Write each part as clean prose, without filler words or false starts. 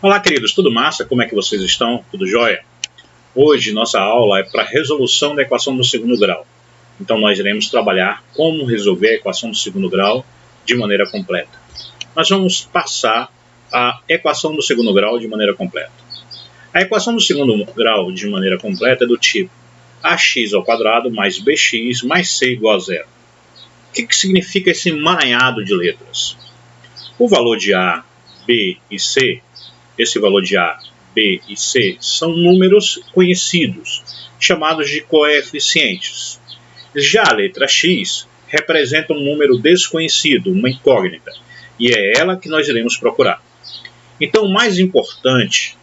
Olá, queridos, tudo massa? Como é que vocês estão? Tudo jóia? Hoje nossa aula é para resolução da equação do segundo grau. Então nós iremos trabalhar como resolver a equação do segundo grau de maneira completa. Nós vamos passar a equação do segundo grau de maneira completa. A equação do segundo grau de maneira completa é do tipo ax² mais bx mais c igual a zero. O que significa esse emaranhado de letras? O valor de a, b e c, esse valor de a, b e c são números conhecidos, chamados de coeficientes. Já a letra x representa um número desconhecido, uma incógnita, e é ela que nós iremos procurar. Então, o mais importante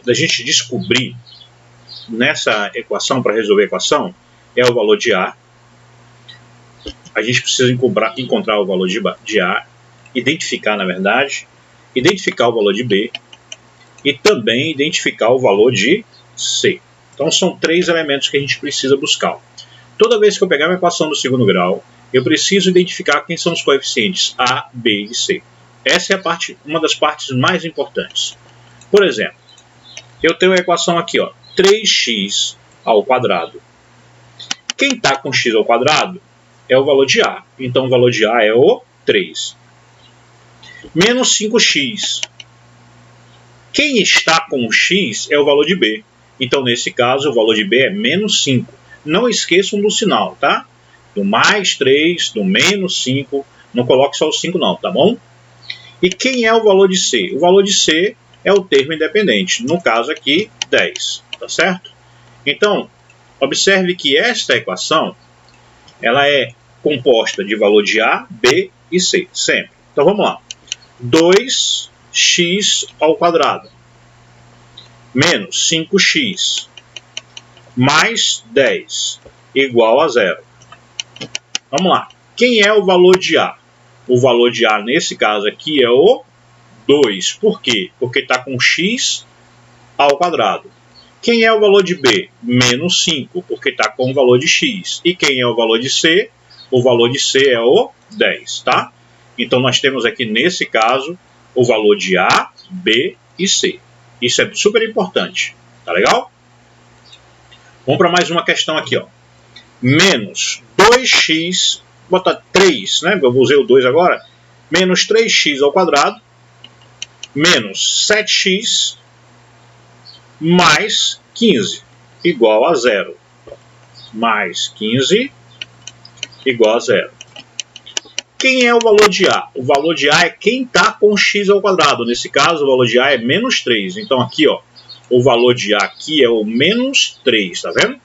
da gente descobrir nessa equação, para resolver a equação, é o valor de a. A gente precisa encontrar o valor de a, identificar o valor de b e também identificar o valor de c. Então são três elementos que a gente precisa buscar. Toda vez que eu pegar uma equação do segundo grau, eu preciso identificar quem são os coeficientes a, b e c. Essa é uma das partes mais importantes. Por exemplo, eu tenho a equação aqui, 3x ao quadrado. Quem está com x ao quadrado é o valor de a. Então o valor de a é o 3. Menos 5x. Quem está com x é o valor de b. Então, nesse caso, o valor de b é menos 5. Não esqueçam do sinal, tá? Do mais 3, do menos 5. Não coloque só o 5 não, tá bom? E quem é o valor de c? O valor de c é o termo independente. No caso aqui, 10. Tá certo? Então, observe que esta equação ela é composta de valor de a, b e c. Sempre. Então, vamos lá. 2x ao quadrado menos 5x mais 10 igual a zero. Vamos lá. Quem é o valor de a? O valor de a, nesse caso aqui, é o 2. Por quê? Porque está com x ao quadrado. Quem é o valor de b? Menos 5, porque está com o valor de x. E quem é o valor de c? O valor de c é o 10, tá? Então, nós temos aqui, nesse caso, o valor de a, b e c. Isso é super importante. Tá legal? Vamos para mais uma questão aqui. Menos 2x, vou botar 3, né? Eu usei o 2 agora. Menos 3x ao quadrado, menos 7x, mais 15, igual a zero. Mais 15, igual a zero. Quem é o valor de a? O valor de a é quem está com x ao quadrado. Nesse caso, o valor de a é menos 3. Então, aqui, o valor de a aqui é o menos 3. Tá vendo?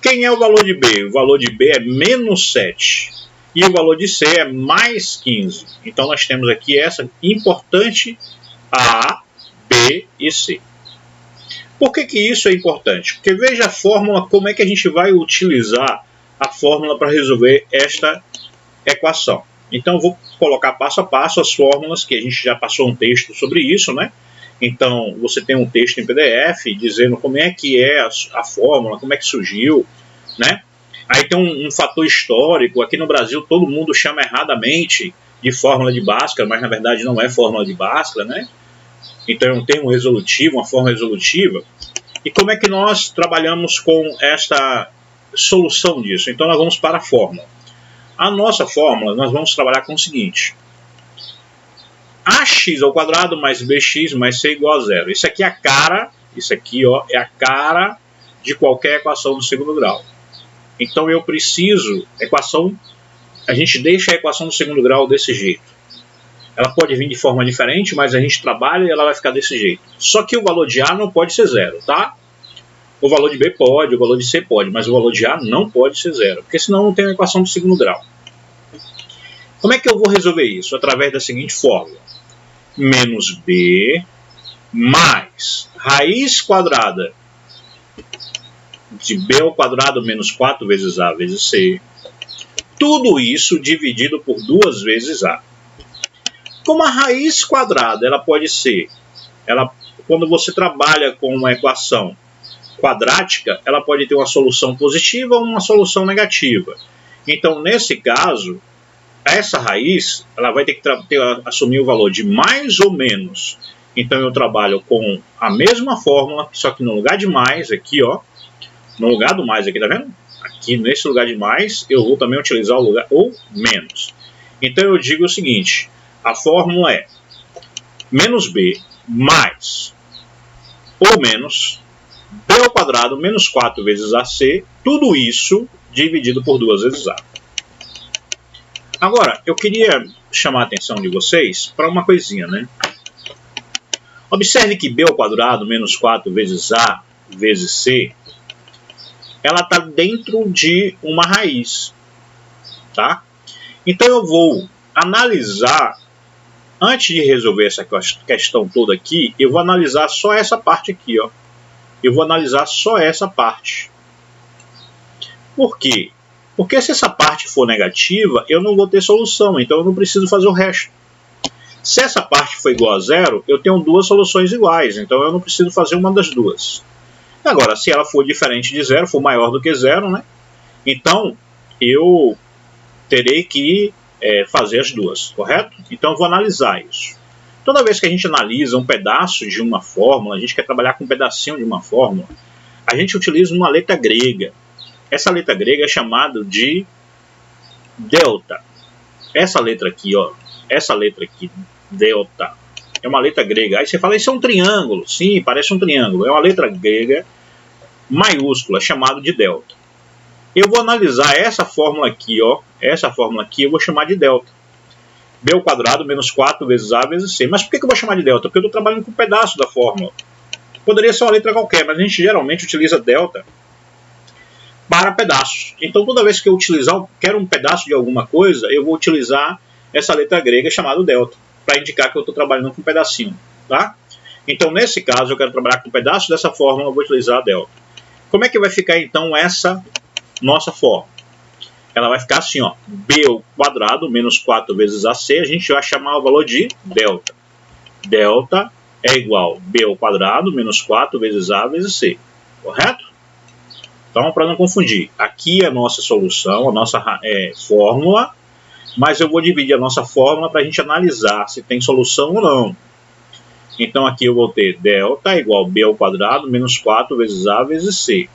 Quem é o valor de b? O valor de b é menos 7. E o valor de c é mais 15. Então, nós temos aqui essa importante a, b e c. Por que isso é importante? Porque veja a fórmula, como é que a gente vai utilizar a fórmula para resolver esta equação. Então, eu vou colocar passo a passo as fórmulas, que a gente já passou um texto sobre isso, né? Então, você tem um texto em PDF dizendo como é que é a fórmula, como é que surgiu, né? Aí tem um fator histórico. Aqui no Brasil, todo mundo chama erradamente de fórmula de Bhaskara, mas na verdade não é fórmula de Bhaskara, né? Então, é um termo resolutivo, uma forma resolutiva. E como é que nós trabalhamos com esta solução disso? Então, nós vamos para a fórmula. A nossa fórmula, nós vamos trabalhar com o seguinte. Ax ao quadrado mais bx mais c igual a zero. Isso aqui é a cara, é a cara de qualquer equação do segundo grau. Então eu preciso, a gente deixa a equação do segundo grau desse jeito. Ela pode vir de forma diferente, mas a gente trabalha e ela vai ficar desse jeito. Só que o valor de a não pode ser zero, tá? O valor de b pode, o valor de c pode, mas o valor de a não pode ser zero, porque senão não tem uma equação do segundo grau. Como é que eu vou resolver isso? Através da seguinte fórmula. Menos b mais raiz quadrada de b ao quadrado menos 4 vezes a vezes c. Tudo isso dividido por 2 vezes a. Como a raiz quadrada ela pode ser, quando você trabalha com uma equação quadrática, ela pode ter uma solução positiva ou uma solução negativa. Então, nesse caso, essa raiz ela vai ter que assumir o valor de mais ou menos Então eu trabalho com a mesma fórmula, só que no lugar de mais aqui, ó, no lugar do mais aqui, tá vendo? Aqui nesse lugar de mais, eu vou também utilizar o lugar ou menos. Então eu digo o seguinte, a fórmula é menos b mais ou menos b ao quadrado menos 4 vezes ac, tudo isso dividido por 2 vezes a. Agora, eu queria chamar a atenção de vocês para uma coisinha, né? Observe que b ao quadrado menos 4 vezes a vezes c, ela está dentro de uma raiz, tá? Então eu vou analisar, antes de resolver essa questão toda aqui, eu vou analisar só essa parte aqui, ó. Eu vou analisar só essa parte. Por quê? Porque se essa parte for negativa, eu não vou ter solução, então eu não preciso fazer o resto. Se essa parte for igual a zero, eu tenho duas soluções iguais, então eu não preciso fazer uma das duas. Agora, se ela for diferente de zero, for maior do que zero, né? Então eu terei que fazer as duas, correto? Então eu vou analisar isso. Toda vez que a gente analisa um pedaço de uma fórmula, a gente quer trabalhar com um pedacinho de uma fórmula, a gente utiliza uma letra grega. Essa letra grega é chamada de delta. Essa letra aqui, ó, essa letra aqui, delta, é uma letra grega. Aí você fala, isso é um triângulo. Sim, parece um triângulo. É uma letra grega maiúscula, chamada de delta. Eu vou analisar essa fórmula aqui, ó. Essa fórmula aqui eu vou chamar de delta. B ao quadrado menos 4 vezes A vezes C. Mas por que eu vou chamar de delta? Porque eu estou trabalhando com um pedaço da fórmula. Poderia ser uma letra qualquer, mas a gente geralmente utiliza delta para pedaços. Então toda vez que eu quero um pedaço de alguma coisa, eu vou utilizar essa letra grega chamada delta, para indicar que eu estou trabalhando com um pedacinho. Tá? Então nesse caso eu quero trabalhar com um pedaço dessa fórmula, eu vou utilizar a delta. Como é que vai ficar então essa nossa fórmula? Ela vai ficar assim, ó, b ao quadrado menos 4 vezes ac, a gente vai chamar o valor de delta. Delta é igual a b ao quadrado menos 4 vezes a vezes c, correto? Então, para não confundir, aqui é a nossa solução, a nossa fórmula, mas eu vou dividir a nossa fórmula para a gente analisar se tem solução ou não. Então aqui eu vou ter delta igual a b ao quadrado menos 4 vezes a vezes c.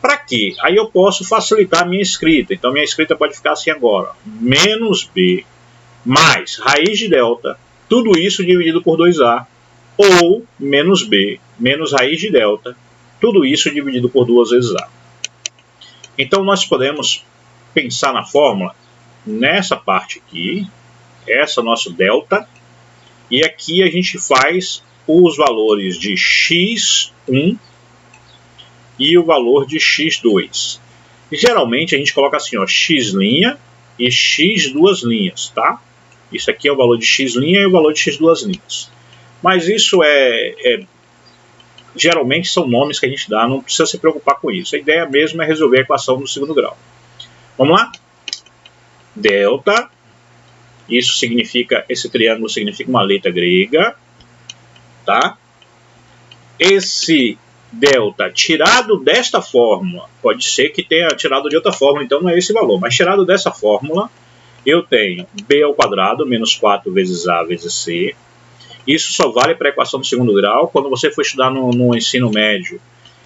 Para quê? Aí eu posso facilitar a minha escrita. Então minha escrita pode ficar assim agora. Menos b mais raiz de delta, tudo isso dividido por 2a. Ou menos b menos raiz de delta, tudo isso dividido por 2 vezes a. Então nós podemos pensar na fórmula nessa parte aqui. Essa é nosso delta. E aqui a gente faz os valores de x1 e o valor de x2. Geralmente a gente coloca assim, ó, x' e x duas linhas, tá? Isso aqui é o valor de x' e o valor de x duas linhas. Mas isso geralmente são nomes que a gente dá, não precisa se preocupar com isso. A ideia mesmo é resolver a equação do segundo grau. Vamos lá? Delta, isso significa, esse triângulo significa uma letra grega, tá? Esse delta tirado desta fórmula, pode ser que tenha tirado de outra fórmula, então não é esse valor, mas tirado dessa fórmula, eu tenho b ao quadrado menos 4 vezes a vezes c. Isso só vale para a equação do segundo grau. Quando você for estudar no ensino médio,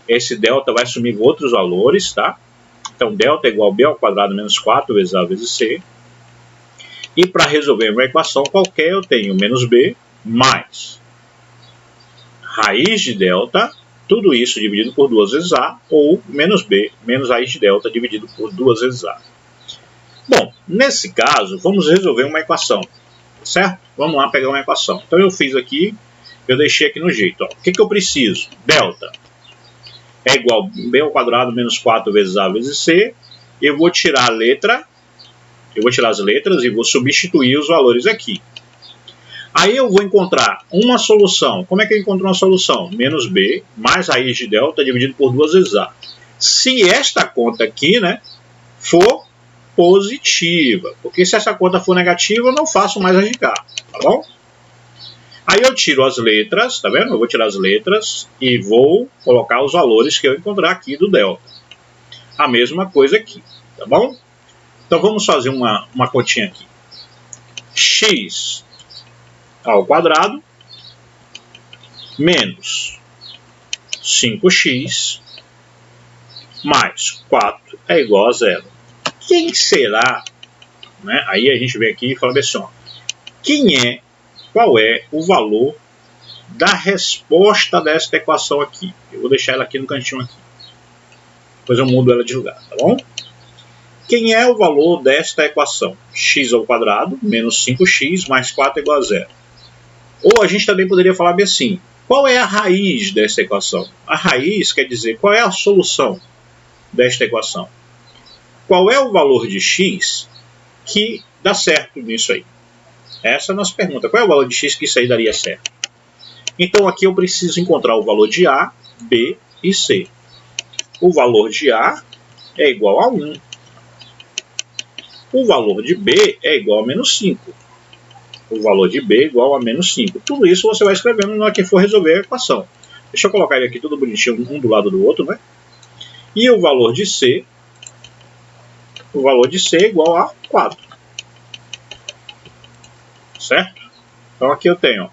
esse delta vai assumir outros valores, tá? Então delta é igual a b ao quadrado menos 4 vezes a vezes c. E para resolver uma equação qualquer, eu tenho menos b mais raiz de delta, tudo isso dividido por 2 vezes a, ou menos b menos raiz de delta dividido por 2 vezes a. Bom, nesse caso, vamos resolver uma equação, certo? Vamos lá pegar uma equação. Então eu fiz aqui, eu deixei aqui no jeito. Ó. O que eu preciso? Delta é igual a b ao quadrado menos 4 vezes a vezes c. Eu vou tirar a letra, eu vou tirar as letras e vou substituir os valores aqui. Aí eu vou encontrar uma solução. Como é que eu encontro uma solução? Menos b mais raiz de delta dividido por 2 vezes a. Se esta conta aqui, né, for positiva. Porque se essa conta for negativa, eu não faço mais radical. Tá bom? Aí eu tiro as letras, tá vendo? Eu vou tirar as letras e vou colocar os valores que eu encontrar aqui do delta. A mesma coisa aqui, tá bom? Então vamos fazer uma continha aqui. X ao quadrado menos 5x mais 4 é igual a 0. Quem será? Né? Aí a gente vem aqui e fala assim, ó, qual é o valor da resposta desta equação aqui? Eu vou deixar ela aqui no cantinho aqui. Depois eu mudo ela de lugar, tá bom? Quem é o valor desta equação? X ao quadrado menos 5x mais 4 é igual a 0. Ou a gente também poderia falar bem assim, qual é a raiz desta equação? A raiz quer dizer qual é a solução desta equação. Qual é o valor de x que dá certo nisso aí? Essa é a nossa pergunta. Qual é o valor de x que isso aí daria certo? Então aqui eu preciso encontrar o valor de A, B e C. O valor de A é igual a 1. O valor de B é igual a menos 5. O valor de B é igual a menos 5. Tudo isso você vai escrevendo na hora que for resolver a equação. Deixa eu colocar ele aqui tudo bonitinho, um do lado do outro, né? E o valor de C é igual a 4. Certo? Então aqui eu tenho,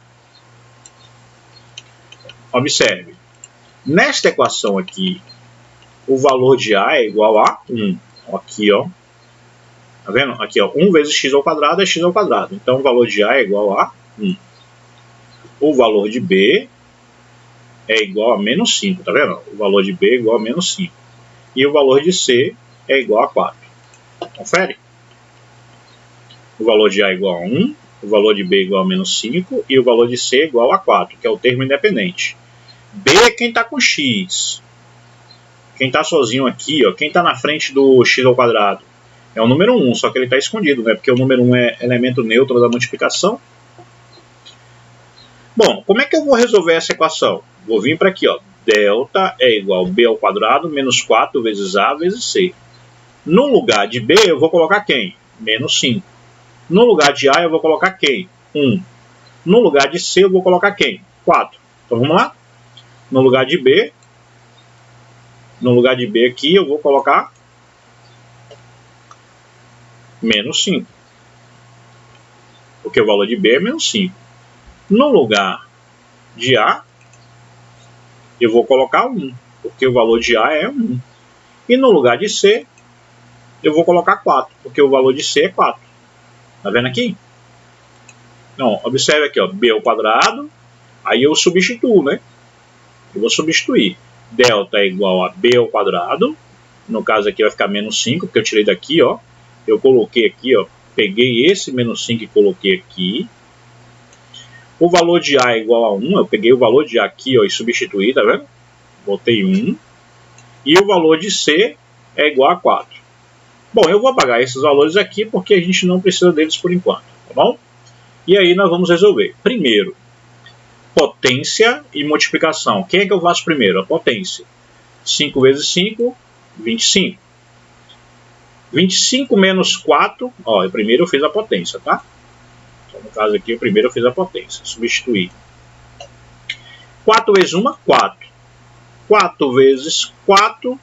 ó, observe, nesta equação aqui, o valor de A é igual a 1. Aqui, ó. Tá vendo? Aqui, ó, 1 vezes x ao quadrado é x ao quadrado. Então, o valor de A é igual a 1. O valor de B é igual a menos 5, tá vendo? O valor de B é igual a menos 5. E o valor de C é igual a 4. Confere? O valor de A é igual a 1, o valor de B é igual a menos 5 e o valor de C é igual a 4, que é o termo independente. B é quem está com x. Quem está sozinho aqui, ó, quem está na frente do x ao quadrado, é o número 1, só que ele está escondido, né? Porque o número 1 é elemento neutro da multiplicação. Bom, como é que eu vou resolver essa equação? Vou vir para aqui, ó. Delta é igual a b ao quadrado menos 4 vezes a vezes c. No lugar de b eu vou colocar quem? Menos 5. No lugar de a eu vou colocar quem? 1. No lugar de c eu vou colocar quem? 4. Então vamos lá? No lugar de b aqui eu vou colocar menos 5. Porque o valor de b é menos 5. No lugar de A, eu vou colocar 1. Porque o valor de A é 1. E no lugar de C, eu vou colocar 4. Porque o valor de C é 4. Tá vendo aqui? Então, observe aqui, ó, b ao quadrado. Aí eu substituo, né? Eu vou substituir. Delta é igual a b ao quadrado. No caso aqui vai ficar menos 5, porque eu tirei daqui, ó. Eu coloquei aqui, ó. Peguei esse menos 5 e coloquei aqui. O valor de A é igual a 1. Eu peguei o valor de A aqui, ó, e substituí, tá vendo? Botei 1. E o valor de C é igual a 4. Bom, eu vou apagar esses valores aqui porque a gente não precisa deles por enquanto, tá bom? E aí nós vamos resolver. Primeiro, potência e multiplicação. Quem é que eu faço primeiro? A potência. 5 vezes 5, 25. 25 menos 4, ó, primeiro eu fiz a potência, tá? Então, no caso aqui, primeiro eu fiz a potência. Substituir. 4 vezes 1, 4. 4 vezes 4,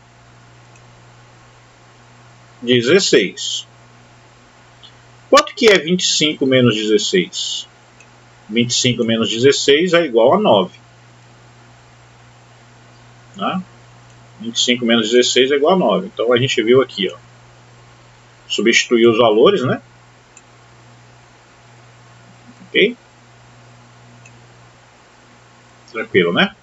16. Quanto que é 25 menos 16? 25 menos 16 é igual a 9. Tá? 25 menos 16 é igual a 9. Então a gente viu aqui, ó. Substituir os valores, né? Ok? Tranquilo, né?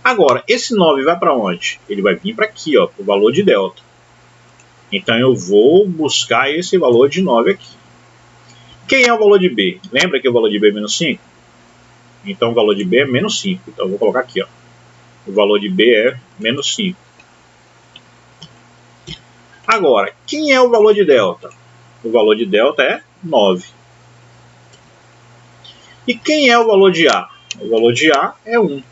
Agora, esse 9 vai para onde? Ele vai vir para aqui, ó, para o valor de delta. Então eu vou buscar esse valor de 9 aqui. Quem é o valor de B? Lembra que o valor de B é menos 5? Então o valor de B é menos 5. Então eu vou colocar aqui, ó. O valor de B é menos 5. Agora, quem é o valor de delta? O valor de delta é 9. E quem é o valor de A? O valor de A é 1.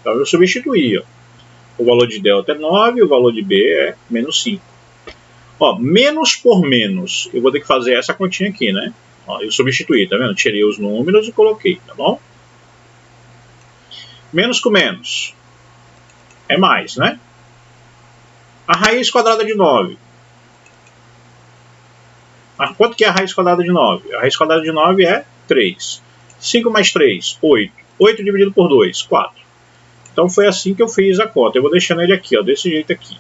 Então eu substituí, ó. O valor de delta é 9, o valor de B é menos 5. Ó, menos por menos, eu vou ter que fazer essa continha aqui, né? Ó, eu substituí, tá vendo? Tirei os números e coloquei, tá bom? Menos com menos é mais, né? A raiz quadrada de 9. Quanto que é a raiz quadrada de 9? A raiz quadrada de 9 é 3. 5 mais 3, 8. 8 dividido por 2, 4. Então foi assim que eu fiz a conta. Eu vou deixando ele aqui, ó, desse jeito aqui.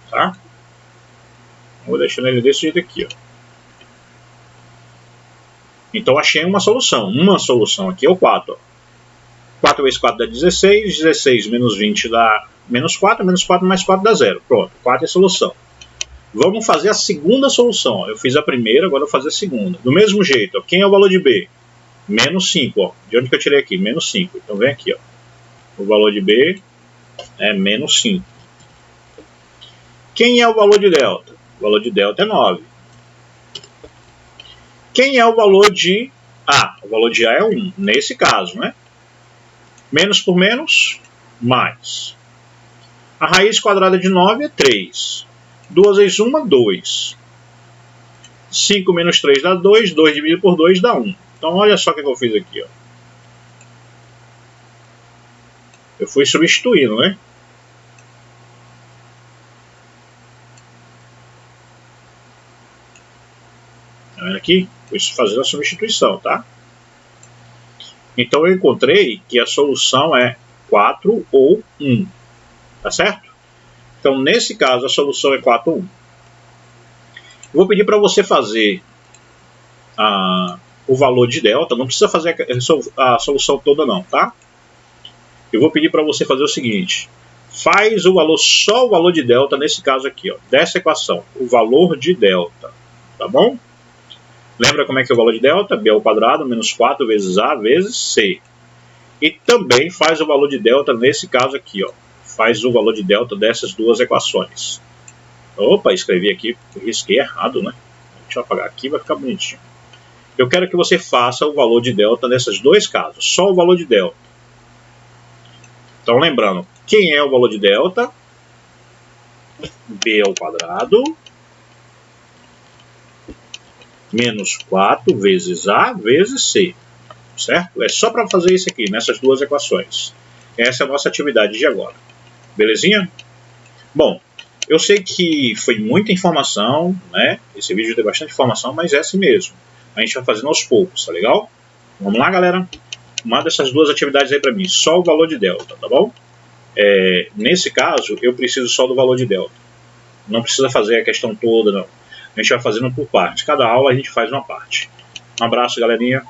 Tá? Vou deixando ele desse jeito aqui, ó. Então achei uma solução. Uma solução aqui é o 4. Ó. 4 vezes 4 dá 16. 16 menos 20 dá menos 4. Menos 4 mais 4 dá 0. Pronto, 4 é a solução. Vamos fazer a segunda solução. Ó. Eu fiz a primeira, agora eu vou fazer a segunda. Do mesmo jeito, ó. Quem é o valor de B? Menos 5. Ó. De onde que eu tirei aqui? Menos 5. Então vem aqui. Ó. O valor de B é menos 5. Quem é o valor de delta? O valor de delta é 9. Quem é o valor de A? O valor de A é 1, nesse caso, né? Menos por menos, mais. A raiz quadrada de 9 é 3. 2 vezes 1, 2. 5 menos 3 dá 2. 2 dividido por 2 dá 1. Então, olha só o que eu fiz aqui. Ó. Eu fui substituindo, né? Tá vendo aqui? Fui fazendo a substituição, tá? Então eu encontrei que a solução é 4 ou 1. Tá certo? Então nesse caso a solução é 4 ou 1. Vou pedir para você fazer o valor de delta. Não precisa fazer a solução toda não, tá? Eu vou pedir para você fazer o seguinte. Faz o valor, só o valor de delta nesse caso aqui, ó, dessa equação. O valor de delta. Tá bom? Lembra como é que é o valor de delta? B ao quadrado menos 4 vezes A vezes C. E também faz o valor de delta nesse caso aqui. Ó. Faz o valor de delta dessas duas equações. Opa, escrevi aqui, risquei errado, né? Deixa eu apagar aqui, vai ficar bonitinho. Eu quero que você faça o valor de delta nesses dois casos. Só o valor de delta. Então lembrando, quem é o valor de delta? B ao quadrado menos 4 vezes A vezes C, certo? É só para fazer isso aqui, nessas duas equações. Essa é a nossa atividade de agora. Belezinha? Bom, eu sei que foi muita informação, né? Esse vídeo tem bastante informação, mas é assim mesmo. A gente vai fazendo aos poucos, tá legal? Vamos lá, galera? Manda essas duas atividades aí para mim, só o valor de delta, tá bom? Nesse caso, eu preciso só do valor de delta. Não precisa fazer a questão toda, não. A gente vai fazendo por parte. Cada aula a gente faz uma parte. Um abraço, galerinha.